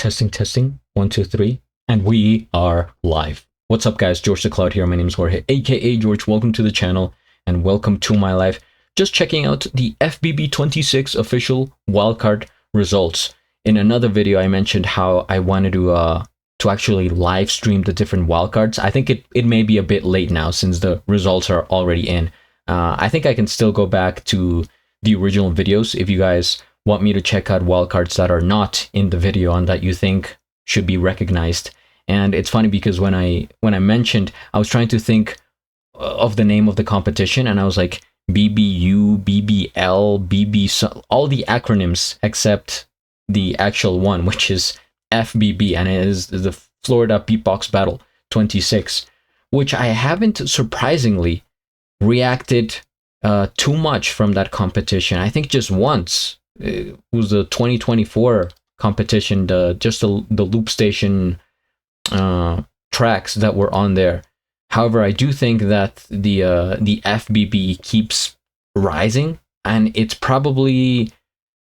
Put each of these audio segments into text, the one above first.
Testing, testing. 1, 2, 3. And we are live. What's up, guys? GeorgeTheCloud here. My name is Jorge, aka George. Welcome to the channel and welcome to my live. Just checking out the FBB26 official wildcard results. In another video, I mentioned how I wanted to actually live stream the different wildcards. I think it may be a bit late now since the results are already in. I think I can still go back to the original videos if you guys want me to check out wildcards that are not in the video and that you think should be recognized. And it's funny because when I mentioned, I was trying to think of the name of the competition, and I was like BBU, BBL, BB, all the acronyms except the actual one, which is FBB, and it is the Florida Beatbox Battle 26, which I haven't surprisingly reacted too much from that competition. I think just once. It was the 2024 competition, just the loop station tracks that were on there. However, I do think that the FBB keeps rising, and it's probably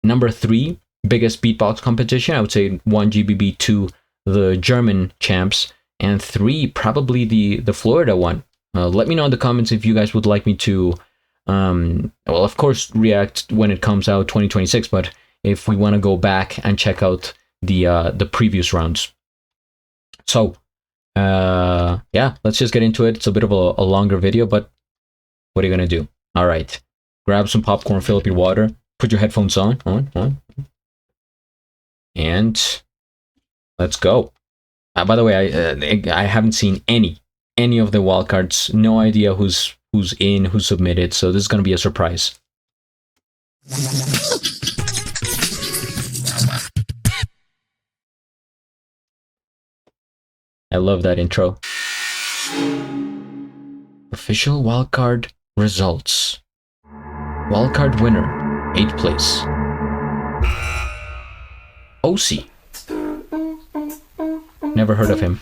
number 3 biggest beatbox competition. I would say 1 GBB, 2 the German champs, and 3 probably the Florida one. Let me know in the comments if you guys would like me to well, of course, react when it comes out 2026, but if we want to go back and check out the previous rounds. So yeah, let's just get into it. It's a bit of a longer video, but what are you gonna do? All right, grab some popcorn, fill up your water, put your headphones on, and let's go. By the way, I haven't seen any of the wildcards. No idea who's in, who submitted, so this is gonna be a surprise. I love that intro. Official wildcard results. Wildcard winner, 8th place. OC. Never heard of him.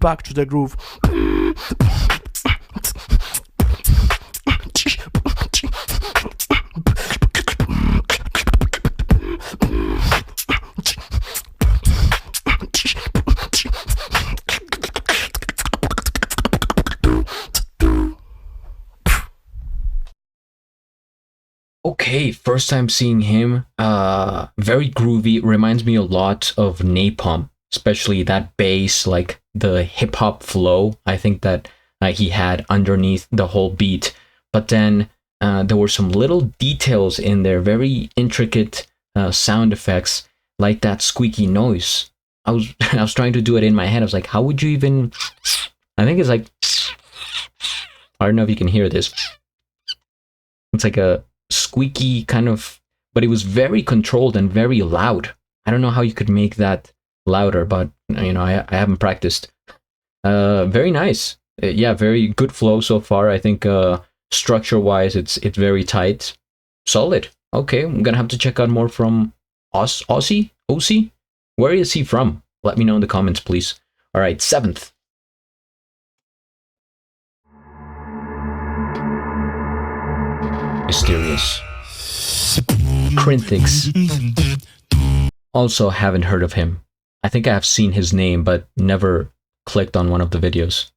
Back to the groove. Okay, first time seeing him. Very groovy. Reminds me a lot of Napalm, especially that bass, like the hip hop flow. I think that he had underneath the whole beat. But then there were some little details in there, very intricate sound effects, like that squeaky noise. I was trying to do it in my head. I was like, how would you even? I think it's like, I don't know if you can hear this. It's like a squeaky kind of, but it was very controlled and very loud. I don't know how you could make that louder, but you know, I haven't practiced. Very nice. Yeah, very good flow so far. I think structure wise, it's very tight, solid. Okay, I'm gonna have to check out more from Aussie. Where is he from? Let me know in the comments, please. All right, 7th. Mysterious. Crinthix. Also haven't heard of him. I think I have seen his name, but never clicked on one of the videos.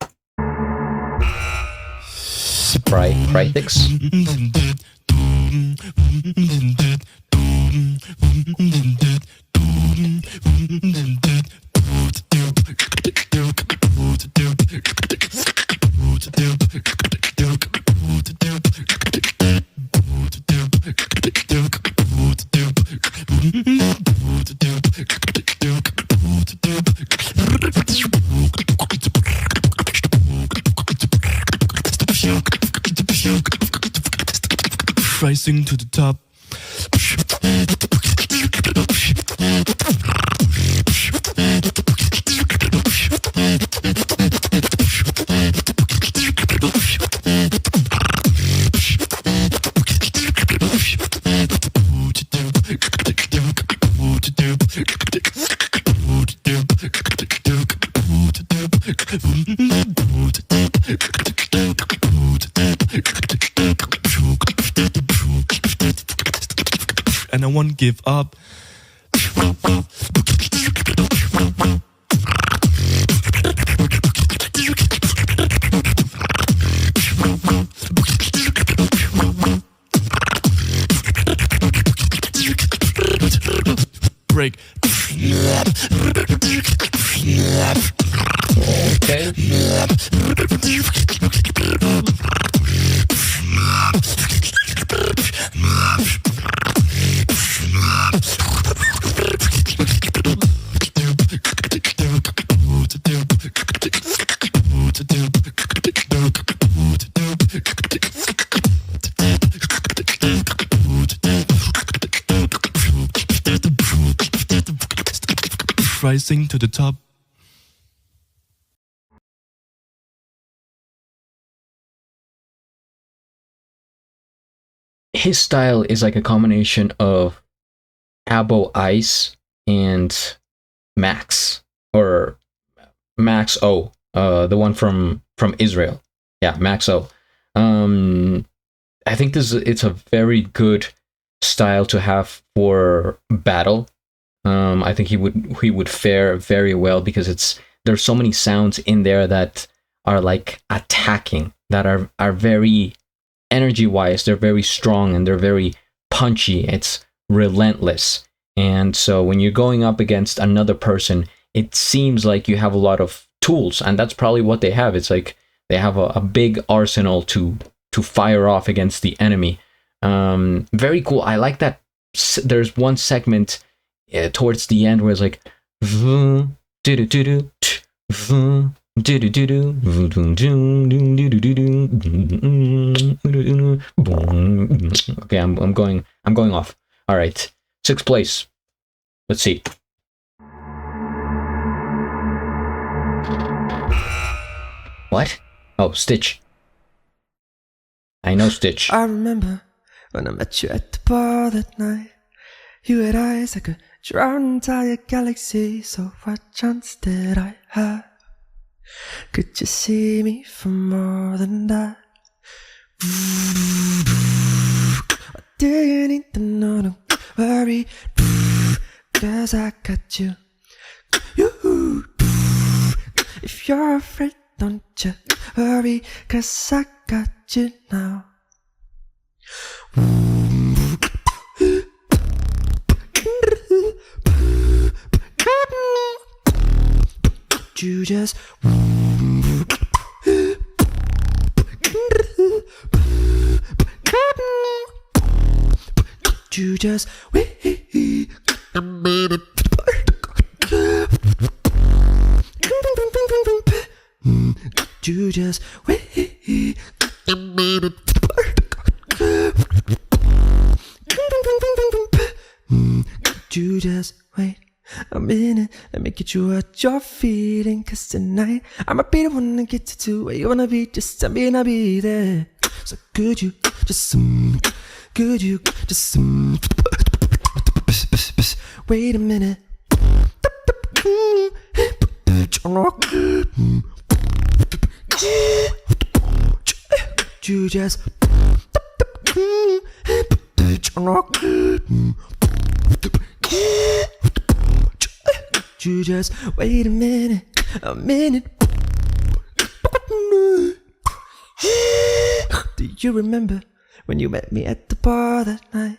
Crythix? Rising to the top. And I won't give up. Break. Okay. Rising to the top. His style is like a combination of Abo Ice and Max, or Max O, the one from Israel. Yeah, Max O. I think it's a very good style to have for battle. I think he would fare very well because there's so many sounds in there that are like attacking, that are very energy wise, they're very strong and they're very punchy. It's relentless. And so when you're going up against another person, it seems like you have a lot of tools, and that's probably what they have. It's like they have a big arsenal to fire off against the enemy. Very cool. I like that there's one segment towards the end where it's like okay, I'm going off. All right, 6th place. Let's see. What? Oh, Stitch. I know Stitch. I remember when I met you at the bar that night. You had eyes that could drown an entire galaxy. So what chance did I have? Could you see me for more than that? Do you need to know? Don't worry, 'cause I got you. If you're afraid, don't you worry, 'cause I got you now. You just you just you just you just wait a minute? Let me get you what you're feeling. Cause tonight I'ma be the one to get you to where you wanna be. Just tell me and I'll be there. So could you just wait a minute? You just you just wait a minute. Do you remember when you met me at the bar that night?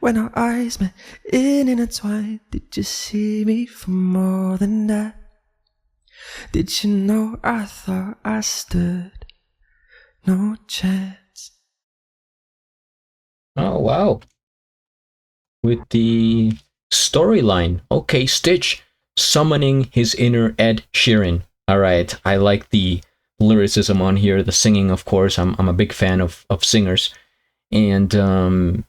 When our eyes met intertwined, did you see me for more than that? Did you know I thought I stood no chance? Oh, wow. With the storyline. Okay, Stitch summoning his inner Ed Sheeran. All right, I like the lyricism on here, the singing, of course. I'm a big fan of singers. And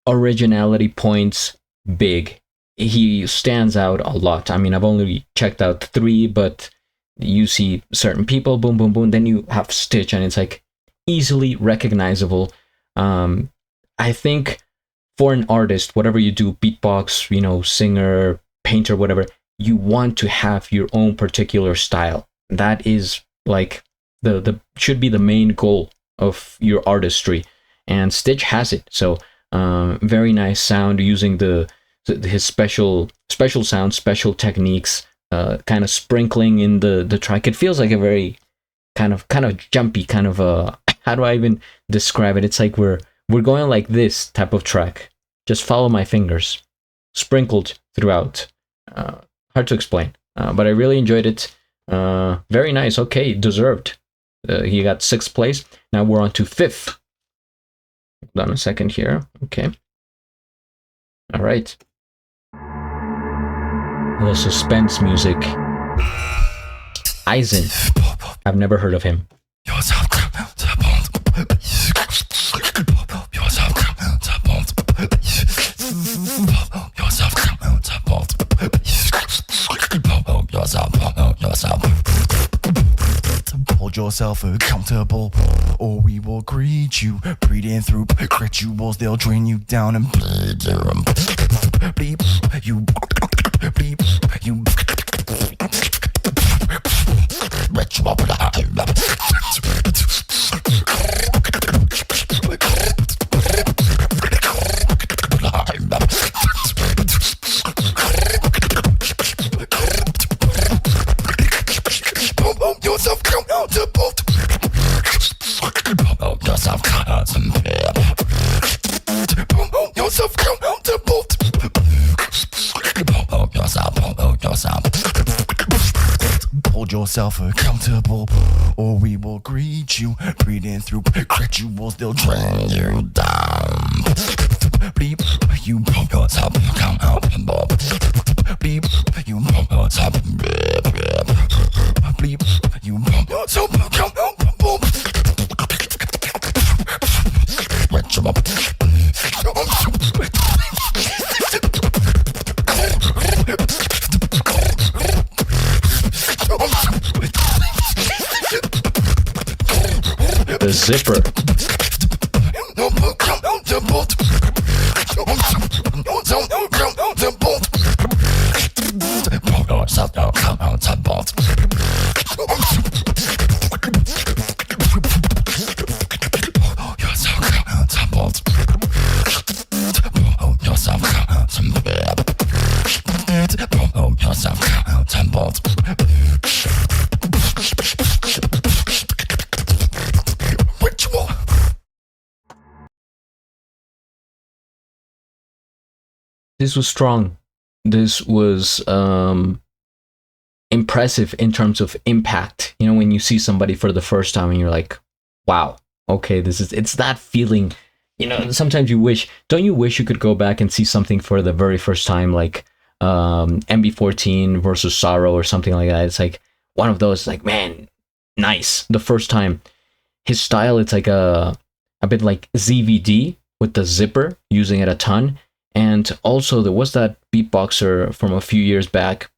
originality points big. He stands out a lot. I mean, I've only checked out 3, but you see certain people, boom, boom, boom. Then you have Stitch, and it's like easily recognizable. I think for an artist, whatever you do, beatbox, you know, singer, painter, whatever, you want to have your own particular style. That is like the should be the main goal of your artistry, and Stitch has it. So very nice sound using his special sound, special techniques, kind of sprinkling in the track. It feels like a very kind of jumpy, kind of how do I even describe it? It's like we're going like this type of track. Just follow my fingers, sprinkled throughout. Hard to explain, but I really enjoyed it. Very nice. Okay, deserved. He got 6th place. Now we're on to 5th. Hold on a second here. Okay. All right. The suspense music. Eisen. I've never heard of him. Hold yourself accountable, or we will greet you. Breathing through rituals, they'll drain you down and bleed you. Bleep you. Ritual. Yourself accountable. Yourself accountable. Yourself accountable. Hold yourself accountable, or we will greet you. Breathing through rituals, they'll drain you down. Bleep, you pump yourself accountable. Bleep, you pump yourself. Bleep, you pump yourself accountable. Ritual. The zipper. This was strong. This was impressive in terms of impact. You know, when you see somebody for the first time and you're like, wow, okay, it's that feeling. You know, sometimes don't you wish you could go back and see something for the very first time, like MB14 versus Sorrow or something like that. It's like one of those, like, man, nice. The first time. His style, it's like a bit like ZVD with the zipper, using it a ton. And also there was that beatboxer from a few years back.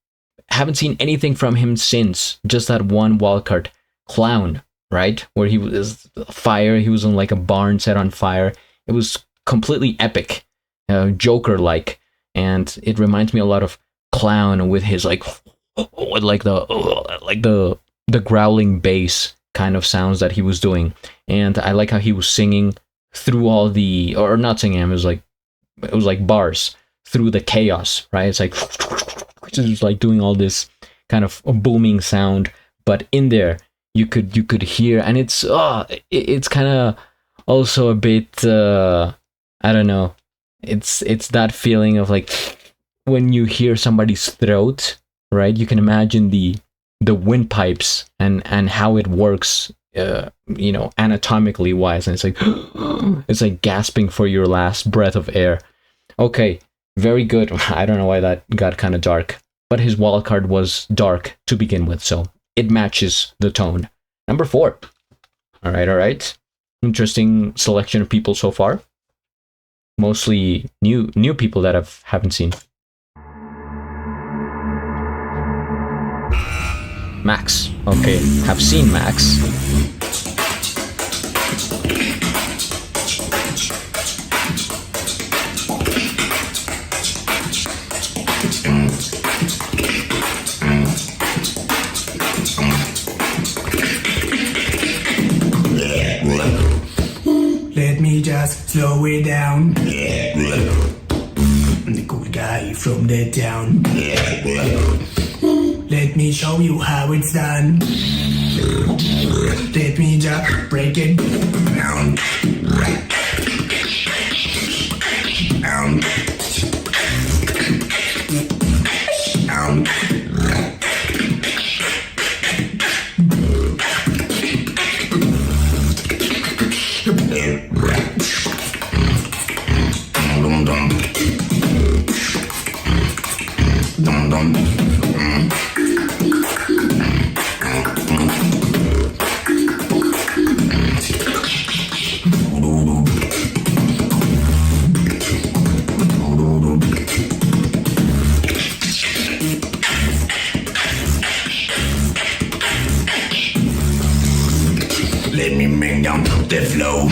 Haven't seen anything from him since. Just that one wildcard, Clown, right? Where he was fire. He was on like a barn set on fire. It was completely epic, Joker-like, and it reminds me a lot of Clown with his with the growling bass kind of sounds that he was doing. And I like how he was singing through all the, or not singing, it was like bars through the chaos, right? It's like just like doing all this kind of booming sound, but in there you could hear, and it's kind of also a bit I don't know, it's that feeling of like when you hear somebody's throat, right? You can imagine the windpipes and how it works, anatomically wise, and it's like it's like gasping for your last breath of air. Okay, very good. I don't know why that got kind of dark, but his wildcard was dark to begin with, so it matches the tone. Number 4. All right. Interesting selection of people so far. Mostly new people that haven't seen. Max. Okay, have seen Max. Let me just slow it down. I'm the cool guy from the town. Let me show you how it's done. Let me just break it down. Let me bring down the flow.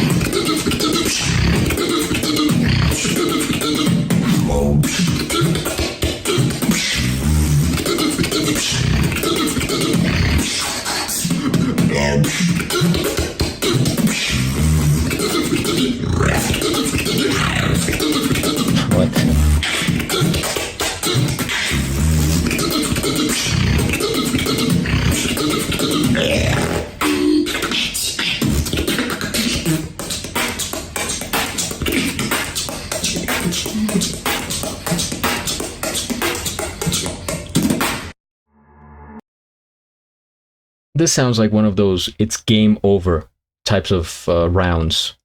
This sounds like one of those it's game over types of rounds.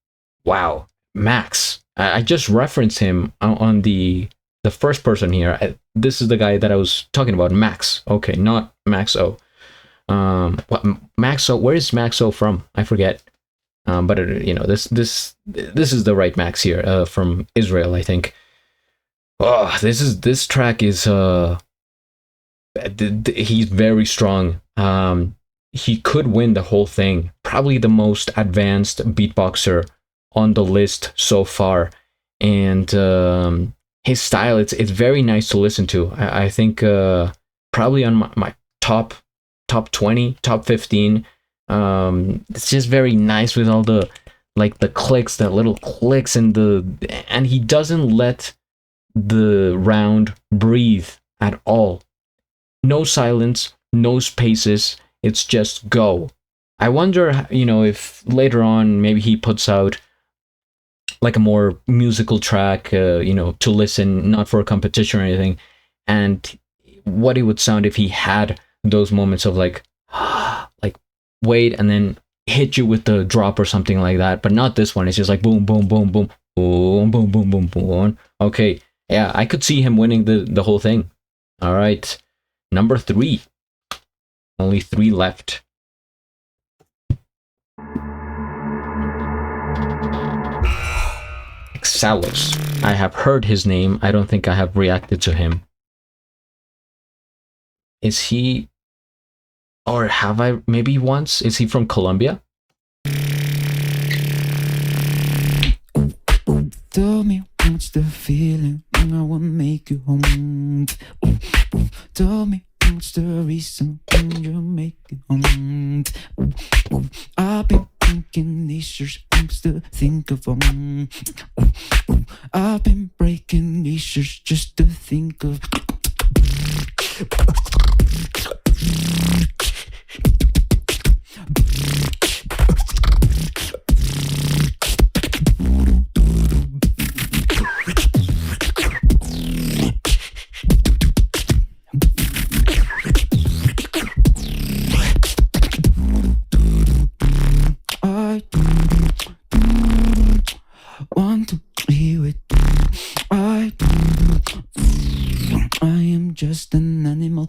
Wow, Max. I just referenced him on the first person here. This is the guy that I was talking about, Max. Okay, not Max O. What Max O? Where is Max O from? I forget. But this is the right Max here, from Israel, I think. Oh, this track is he's very strong. He could win the whole thing. Probably the most advanced beatboxer on the list so far, and his style, it's very nice to listen to. I think probably on my top 20, top 15. It's just very nice with all the clicks, the little clicks, and he doesn't let the round breathe at all. No silence, no spaces. It's just go. I wonder, if later on maybe he puts out like a more musical track, to listen, not for a competition or anything, and what it would sound if he had those moments of like wait and then hit you with the drop or something like that, but not this one. It's just like boom, boom, boom, boom, boom, boom, boom, boom, boom. Okay, yeah, I could see him winning the whole thing. All right, number 3. Only 3 left. Salos. I have heard his name. I don't think I have reacted to him. Is he, or have I maybe once? Is he from Colombia? Tell me what's the feeling when I wanna make you home. Tell me what's the reason when you make it home. I've been thinking these years, I'm still think of them. I've been breaking these years just to think of. Want to be with you. I am just an animal.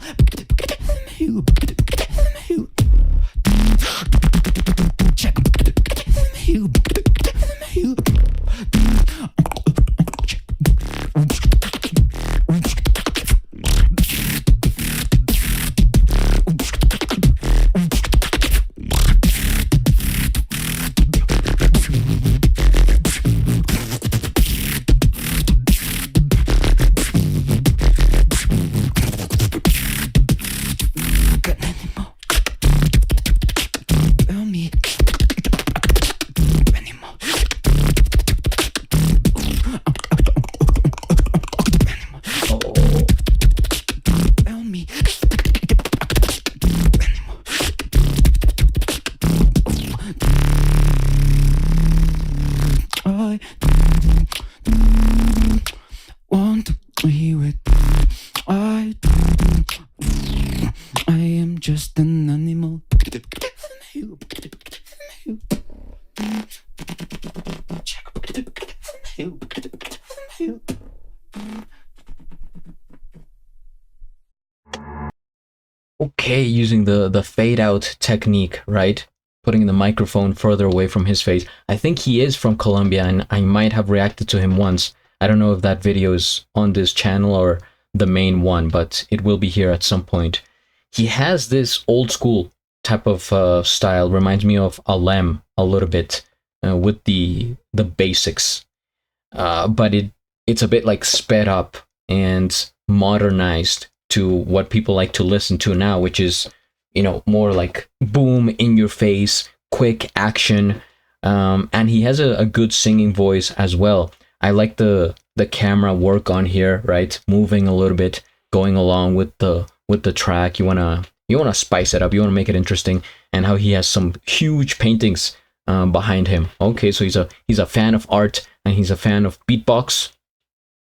Want to be with you. I am just an animal. Okay, using the fade out technique, right? Putting the microphone further away from his face. I think he is from Colombia, and I might have reacted to him once. I don't know if that video is on this channel or the main one, but it will be here at some point. He has this old school type of style, reminds me of Alem a little bit, with the basics, but it's a bit like sped up and modernized to what people like to listen to now, which is, you know, more like boom, in your face, quick action, and he has a good singing voice as well. I like the camera work on here, right? Moving a little bit, going along with the track. You wanna spice it up. You wanna make it interesting, and how he has some huge paintings behind him. Okay, so he's a fan of art, and he's a fan of beatbox.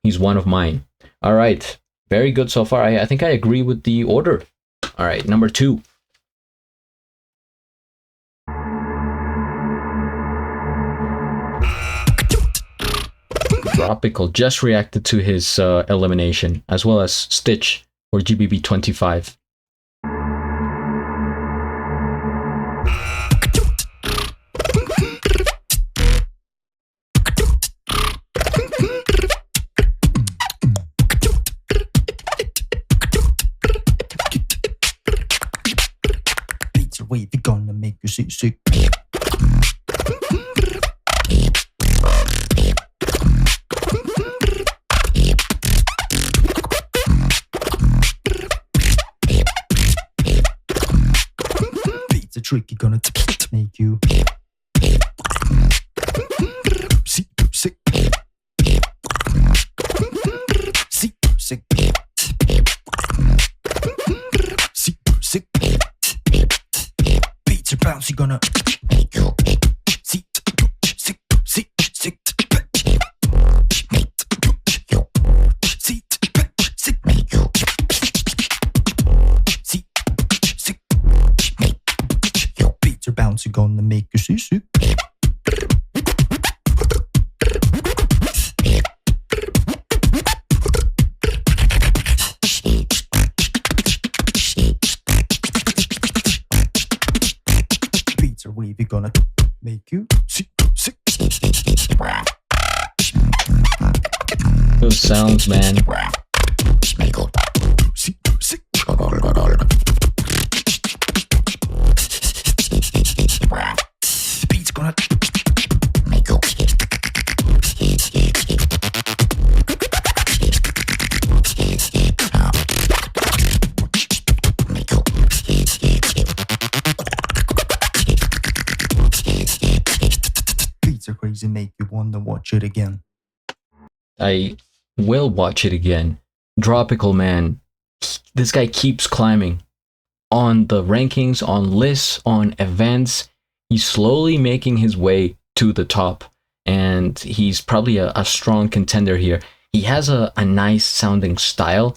He's one of mine. All right, very good so far. I think I agree with the order. All right, number 2. Tropical just reacted to his elimination, as well as Stitch or GBB25. Beats are wavy, gonna make you sick. Beats are tricky, gonna make you sick. Sick. Sick. Beats are bouncy, gonna make you sick. Beats are bouncy, gonna make you sick. Beats are wavy, gonna make you sick. Those sounds, man. Beats gonna make you. Beats are crazy, make you wanna watch it again. I will watch it again. Dropical, man. This guy keeps climbing on the rankings, on lists, on events. He's slowly making his way to the top, and he's probably a strong contender here. He has a nice sounding style.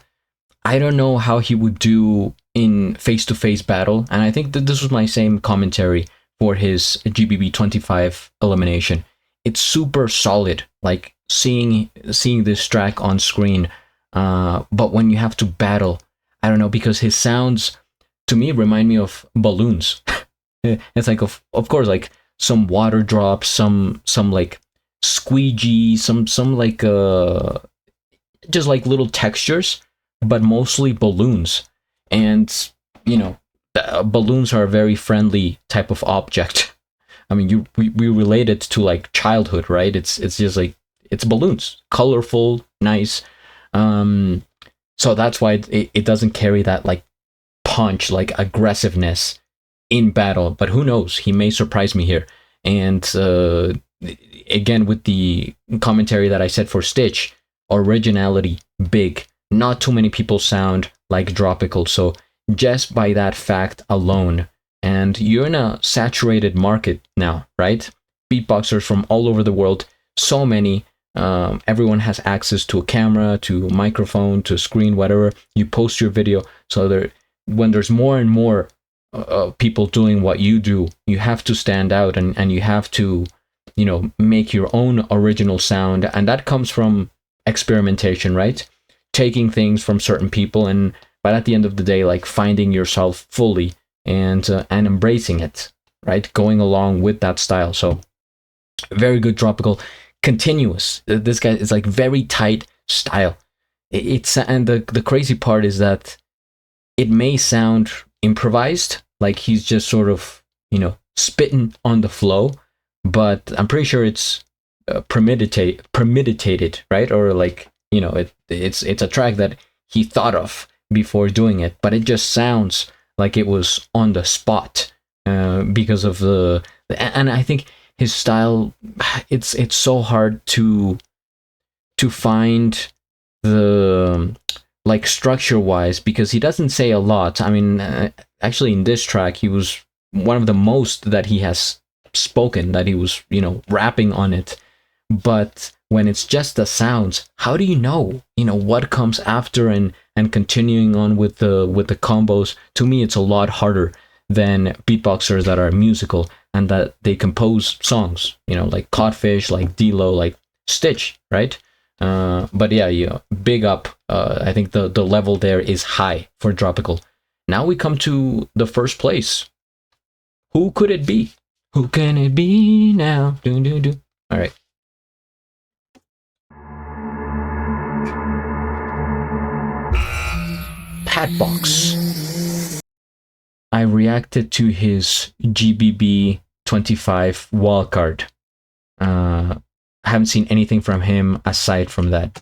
I don't know how he would do in face-to-face battle, and I think that this was my same commentary for his GBB25 elimination. It's super solid, like seeing this track on screen, but when you have to battle, I don't know, because his sounds to me remind me of balloons. It's like, of course, like some water drops, some like squeegee, some like just like little textures, but mostly balloons. And you know, balloons are a very friendly type of object. I mean, we relate it to like childhood, right? It's just like, it's balloons, colorful, nice. So that's why it doesn't carry that like punch, like aggressiveness in battle. But who knows? He may surprise me here. And again, with the commentary that I said for Stitch, originality big. Not too many people sound like Dropical. So just by that fact alone, and you're in a saturated market now, right? Beatboxers from all over the world, so many. Everyone has access to a camera, to a microphone, to a screen, whatever. You post your video. So when there's more and more people doing what you do, you have to stand out, and you have to, you know, make your own original sound. And that comes from experimentation, right? Taking things from certain people, but at the end of the day, like finding yourself fully and embracing it, right? Going along with that style. So very good Dropical. Continuous. This guy is like very tight style. And the crazy part is that it may sound improvised, like he's just sort of, you know, spitting on the flow, but I'm pretty sure it's premeditated, right? Or like, you know, it's a track that he thought of before doing it, but it just sounds like it was on the spot because of and I think his style, it's so hard to find the like structure wise, because he doesn't say a lot. I mean, actually in this track, he was one of the most that he has spoken, that he was, you know, rapping on it. But when it's just the sounds, how do you know what comes after and continuing on with the combos? To me, it's a lot harder than beatboxers that are musical and that they compose songs, you know, like Codfish, like D-Lo, like Stitch, right? But yeah, big up. I think the level there is high for Dropical. Now we come to the first place. Who could it be? Who can it be now? All right. Beatbox. I reacted to his GBB25 Wildcard. I haven't seen anything from him aside from that.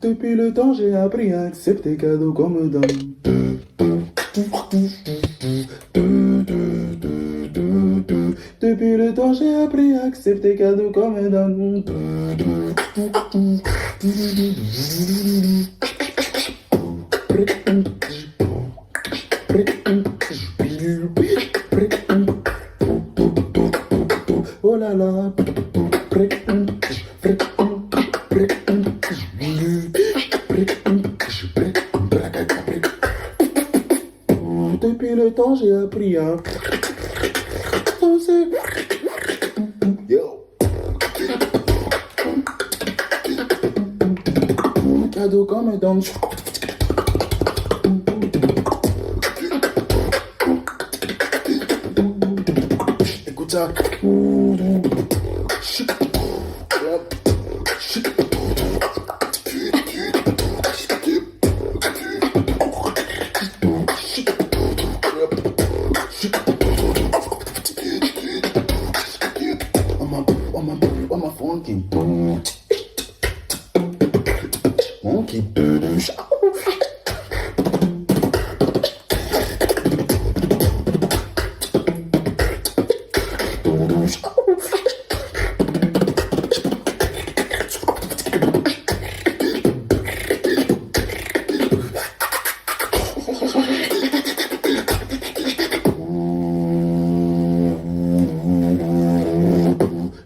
Depuis le temps, j'ai appris à accepter cadeaux qu'on me donne. Depuis le temps, j'ai appris à accepter cadeaux qu'on me donne. Oh là là. Depuis le temps, j'ai appris à danser. Yo. Cadeau comme dans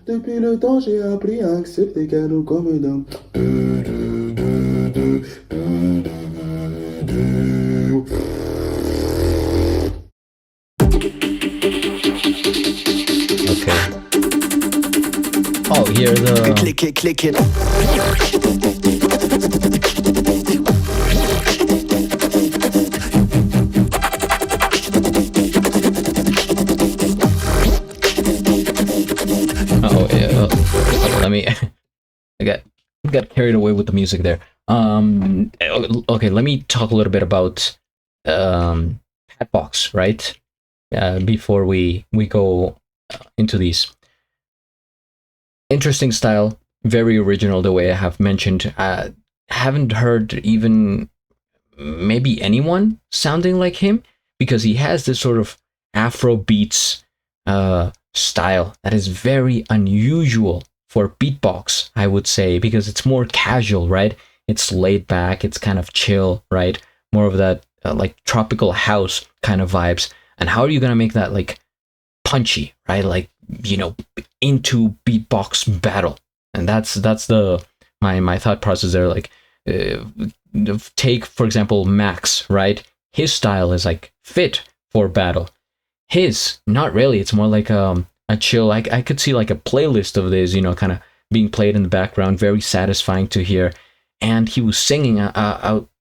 Depuis le temps, j'ai appris à accepter cadeaux comme d'un. Okay. Oh, here the. Click it, click it. Oh yeah. Let me. I got carried away with the music there. Okay. Let me talk a little bit about Beatbox, right? Before we go into these. Interesting style, very original. The way I have mentioned, haven't heard even maybe anyone sounding like him, because he has this sort of Afro beats style that is very unusual for beatbox, I would say, because it's more casual, right? It's laid back, it's kind of chill, right? More of that like tropical house kind of vibes. And how are you gonna make that like punchy, right? Like, you know, into beatbox battle. And that's the my thought process there. Like, take for example Max, right? His style is like fit for battle. His, not really. It's more like a chill. I could see like a playlist of this, you know, kind of being played in the background. Very satisfying to hear. And he was singing.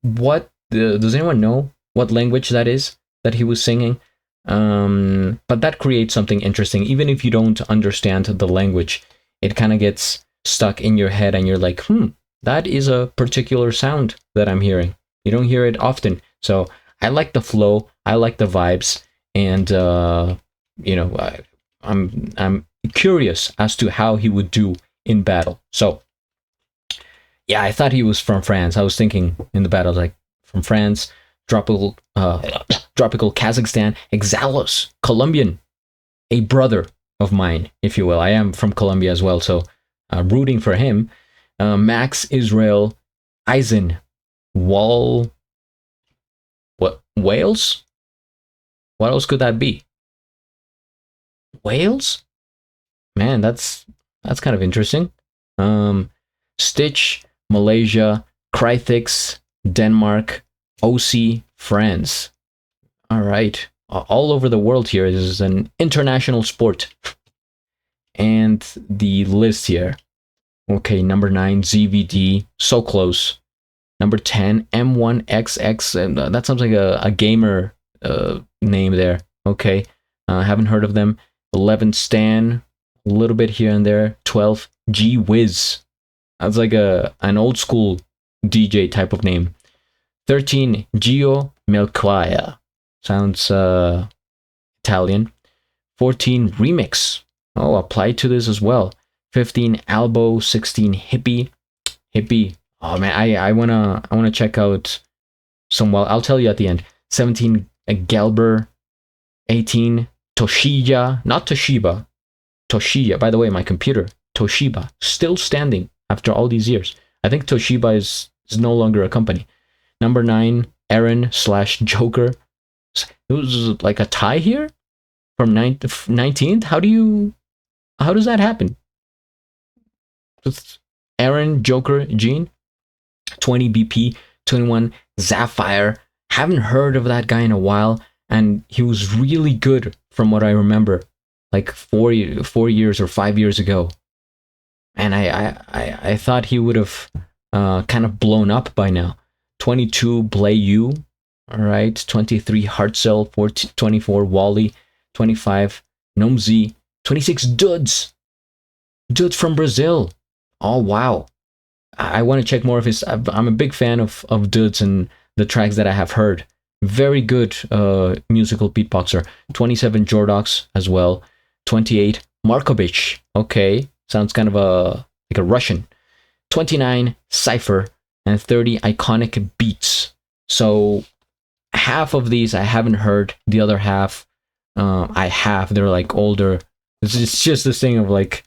What does anyone know what language that is that he was singing? But that creates something interesting. Even if you don't understand the language, it kind of gets stuck in your head, and you're like, that is a particular sound that I'm hearing. You don't hear it often. So I like the flow. I like the vibes. And you know, I'm curious as to how he would do in battle. So yeah, I thought he was from France. I was thinking in the battle, like, from France, tropical Kazakhstan, Exalos, Colombian, a brother of mine, if you will. I am from Colombia as well, so rooting for him. Max Israel Eisen Wales. What else could that be? Wales? Man, that's kind of interesting. Stitch, Malaysia, Crythix, Denmark, OC, France. All right. All over the world here. This is an international sport. And the list here. Okay, number 9, ZVD. So close. Number 10, M1XX. And that sounds like a gamer name there. Okay. Haven't heard of them. 11, Stan. A little bit here and there. 12, G Wiz. That's like an old school DJ type of name. 13, Gio Melquia. Sounds Italian. 14, Remix. Oh, applied to this as well. 15, Albo. 16, Hippie. Oh man, I wanna check out some. Well, I'll tell you at the end. 17, Gelber. 18, Toshiya, not Toshiba. Toshiya. By the way, my computer, Toshiba, still standing after all these years. I think Toshiba is no longer a company. Number 9, Aaron/Joker. It was like a tie here from 19th. How does that happen? It's Aaron, Joker, Gene. 20, BP. 21, Sapphire. Haven't heard of that guy in a while, and he was really good from what I remember, like 4 years or 5 years ago. And I thought he would have kind of blown up by now. 22, Blayu. All right. 23, Heartcell. 24, Wally. 25, Nomzi. 26 dudes. Dudes from Brazil. Oh, wow. I want to check more of his. I'm a big fan of dudes and the tracks that I have heard. Very good musical beatboxer. 27 Jordox as well. 28 Markovic. Okay, sounds kind of like a Russian. 29 Cypher and 30 Iconic Beats. So half of these I haven't heard. The other half I have. They're like older. It's just this thing of like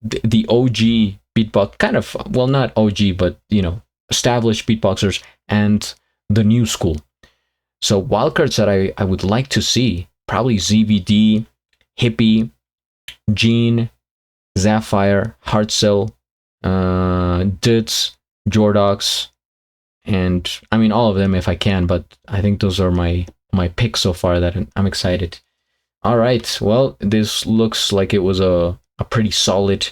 the OG beatbox, kind of, well, not OG, but you know, established beatboxers and the new school. So wildcards that I would like to see, probably ZVD, Hippie, Gene, Sapphire, Heartcell, Dudes, Jordox, and I mean all of them if I can, but I think those are my picks so far that I'm excited. All right, well, this looks like it was a pretty solid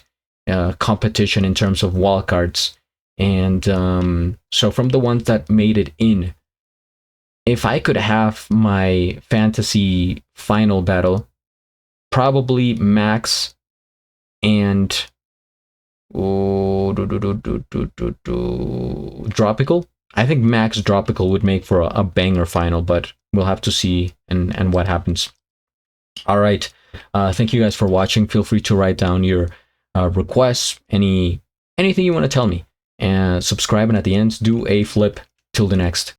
competition in terms of wildcards. And so from the ones that made it in, if I could have my fantasy final battle, probably Max and Dropical. I think Max Dropical would make for a banger final, but we'll have to see and what happens. All right. Thank you guys for watching. Feel free to write down your requests, anything you want to tell me, and subscribe, and at the end do a flip. Till the next.